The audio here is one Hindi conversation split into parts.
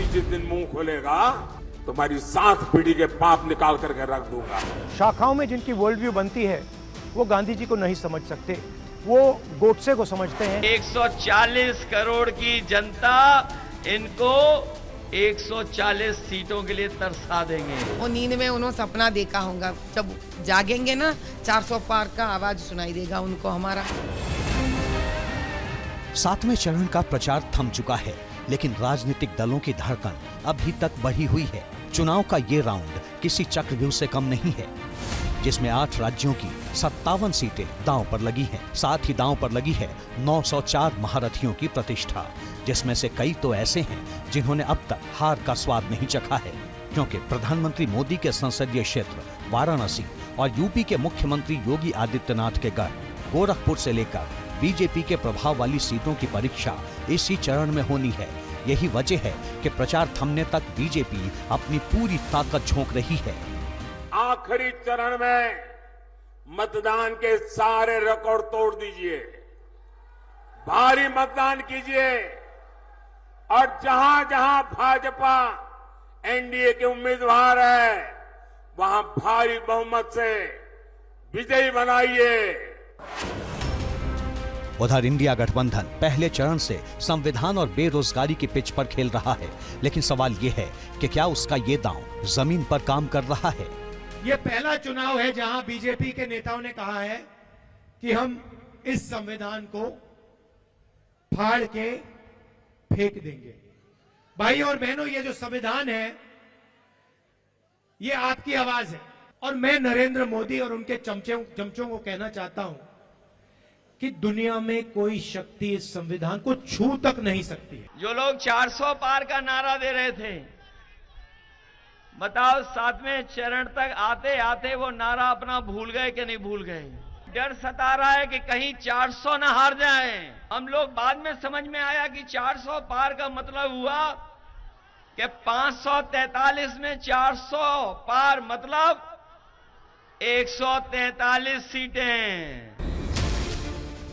मोदी जिस दिन मुंह खोलेगा तुम्हारी 7 पीढ़ी के पाप निकाल करके रख दूंगा। शाखाओं में जिनकी वर्ल्ड व्यू बनती है वो गांधी जी को नहीं समझ सकते, वो गोडसे को समझते हैं। 140 करोड़ की जनता इनको 140 सीटों के लिए तरसा देंगे। वो नींद में उन्होंने सपना देखा होगा, जब जागेंगे ना 400 पार का आवाज सुनाई देगा उनको हमारा। 7वें चरण का प्रचार थम चुका है, लेकिन राजनीतिक दलों की धड़कन अभी तक बढ़ी हुई है। चुनाव का ये राउंड किसी चक्रव्यूह से कम नहीं है, जिसमें 8 राज्यों की 57 सीटें दांव पर लगी हैं। साथ ही दांव पर लगी है 904 महारथियों की प्रतिष्ठा, जिसमें से कई तो ऐसे हैं जिन्होंने अब तक हार का स्वाद नहीं चखा है, क्योंकि प्रधानमंत्री मोदी के संसदीय क्षेत्र वाराणसी और यूपी के मुख्यमंत्री योगी आदित्यनाथ के गढ़ गोरखपुर से लेकर बीजेपी के प्रभाव वाली सीटों की परीक्षा इसी चरण में होनी है। यही वजह है कि प्रचार थमने तक बीजेपी अपनी पूरी ताकत झोंक रही है। आखिरी चरण में मतदान के सारे रिकॉर्ड तोड़ दीजिए, भारी मतदान कीजिए और जहां जहां भाजपा एनडीए के उम्मीदवार है वहां भारी बहुमत से विजयी बनाइए। उधर इंडिया गठबंधन पहले चरण से संविधान और बेरोजगारी की पिच पर खेल रहा है, लेकिन सवाल ये है कि क्या उसका ये दांव जमीन पर काम कर रहा है। ये पहला चुनाव है जहां बीजेपी के नेताओं ने कहा है कि हम इस संविधान को फाड़ के फेंक देंगे। भाई और बहनों, ये जो संविधान है ये आपकी आवाज है, और मैं नरेंद्र मोदी और उनके चमचों को कहना चाहता हूं कि दुनिया में कोई शक्ति इस संविधान को छू तक नहीं सकती है। जो लोग 400 पार का नारा दे रहे थे, बताओ 7वें चरण तक आते आते वो नारा अपना भूल गए कि नहीं भूल गए। डर सता रहा है कि कहीं 400 ना हार जाए। हम लोग बाद में समझ में आया कि 400 पार का मतलब हुआ कि 543 में 400 पार मतलब 143 सीटें।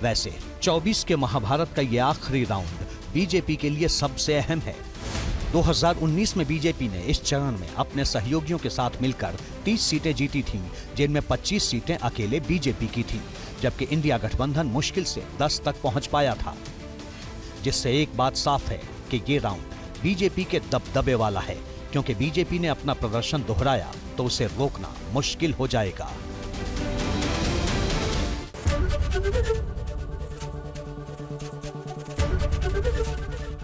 वैसे 24 के महाभारत का ये आखिरी राउंड बीजेपी के लिए सबसे अहम है। 2019 में बीजेपी ने इस चरण में अपने सहयोगियों के साथ मिलकर 30 सीटें जीती थीं, जिनमें 25 सीटें अकेले बीजेपी की थीं, जबकि इंडिया गठबंधन मुश्किल से 10 तक पहुंच पाया था। जिससे एक बात साफ है कि ये राउंड बीजेपी के दबदबे वाला है, क्योंकि बीजेपी ने अपना प्रदर्शन दोहराया तो उसे रोकना मुश्किल हो जाएगा।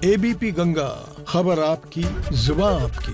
एबीपी गंगा, खबर आपकी, जुबान आपकी।